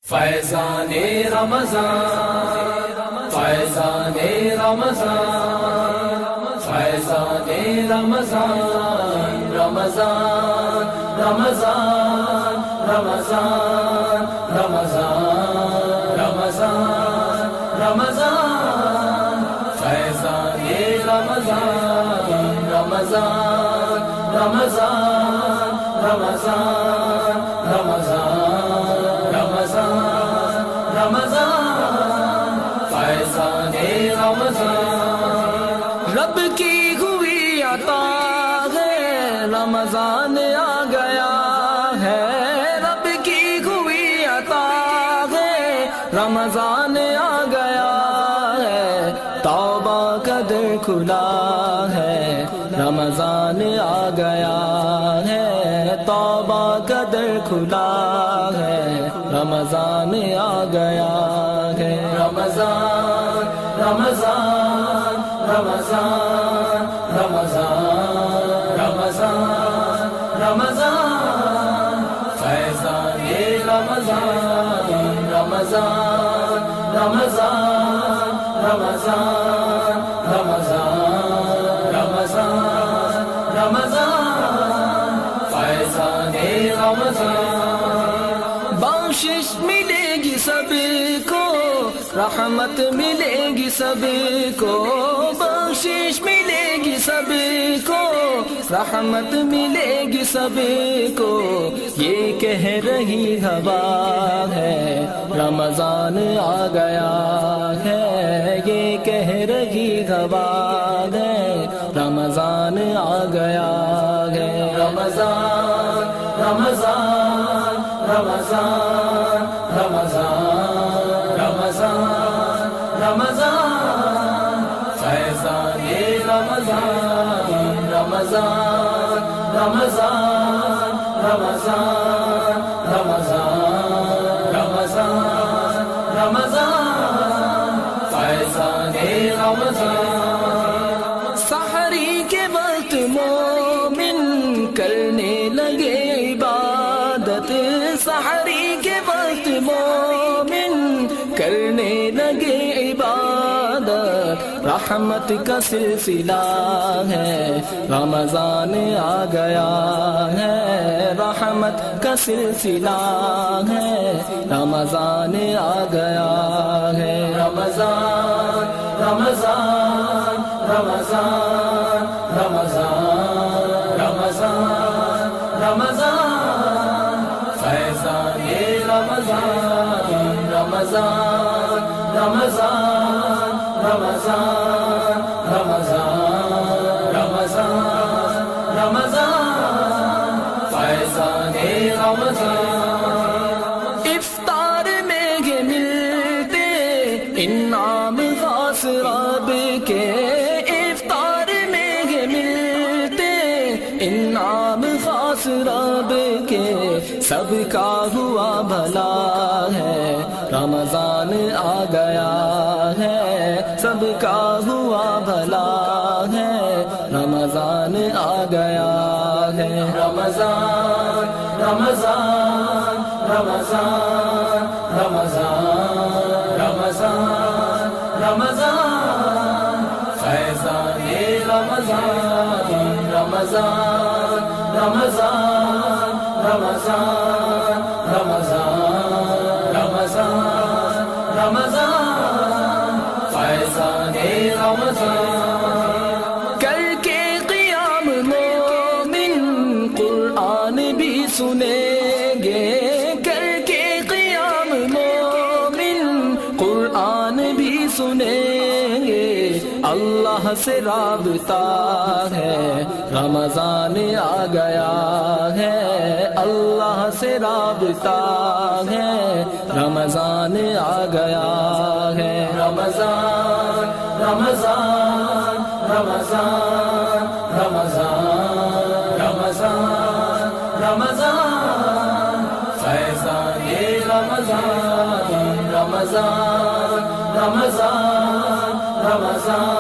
فیضان رمضان فیضان رمضان فیضان رمضان رمضان رمضان رمضان رمضان رمضان رمضان فیضان رمضان رمضان رمضان رمضان رمضان رمضان رمضان فیضان رمضان رب کی ہوئی عطا ہے رمضان آ گیا ہے رب کی ہوئی عطا ہے رمضان آ گیا ہے توبہ کا در کھلا ہے رمضان آ گیا ہے توبہ کا در کھلا ہے رمضان آ گیا ہے رمضان رمضان رمضان رمضان رمضان رمضان فیضان رمضان رمضان رمضان رمضان رمضان رمضان رمضان فیضان رمضان بخشش ملے گی سبھی کو رحمت ملے گی سبھی کو بخشش ملے گی سبھی کو رحمت ملے گی سبھی کو یہ کہہ رہی ہوا ہے رمضان آ گیا ہے یہ کہہ رہی ہوا ہے رمضان آ گیا ہے رمضان رمضان رمضان رمضان رمضان رمضان فیضان رمضان رمضان رمضان رمضان رمضان رمضان رمضان فیضان رمضان سحری کے وقت مومن کرنے لگے عبادت سحری کے وقت مومن کرنے لگے عبادت رحمت کا سلسلہ ہے رمضان آ گیا ہے رحمت کا سلسلہ ہے رمضان آ گیا ہے رمضان رمضان رمضان رمضان رمضان رمضان فیضان رمضان رمضان رمضان رمضان رمضان رمضان رمضان فیضان رمضان افطار میں گے ملتے انعام خاص رب کے افطار میں گے ملتے انعام خاص رب کے سب کا ہوا بھلا ہے رمضان آ گیا ہے سب کا ہوا بھلا ہے رمضان آ گیا ہے رمضان رمضان رمضان رمضان رمضان رمضان فیضان رمضان رمضان رمضان رمضان رمضان رمضان رمضان فیضان رمضان کر کے قیام مومن قرآن بھی سنیں گے کر کے قیام مومن قرآن بھی سنیں گے اللہ سے رابطہ ہے رمضان آ گیا ہے اللہ سے رابطہ ہے رمضان آ گیا ہے رمضان رمضان رمضان رمضان رمضان رمضان فیضان رمضان رمضان رمضان رمضان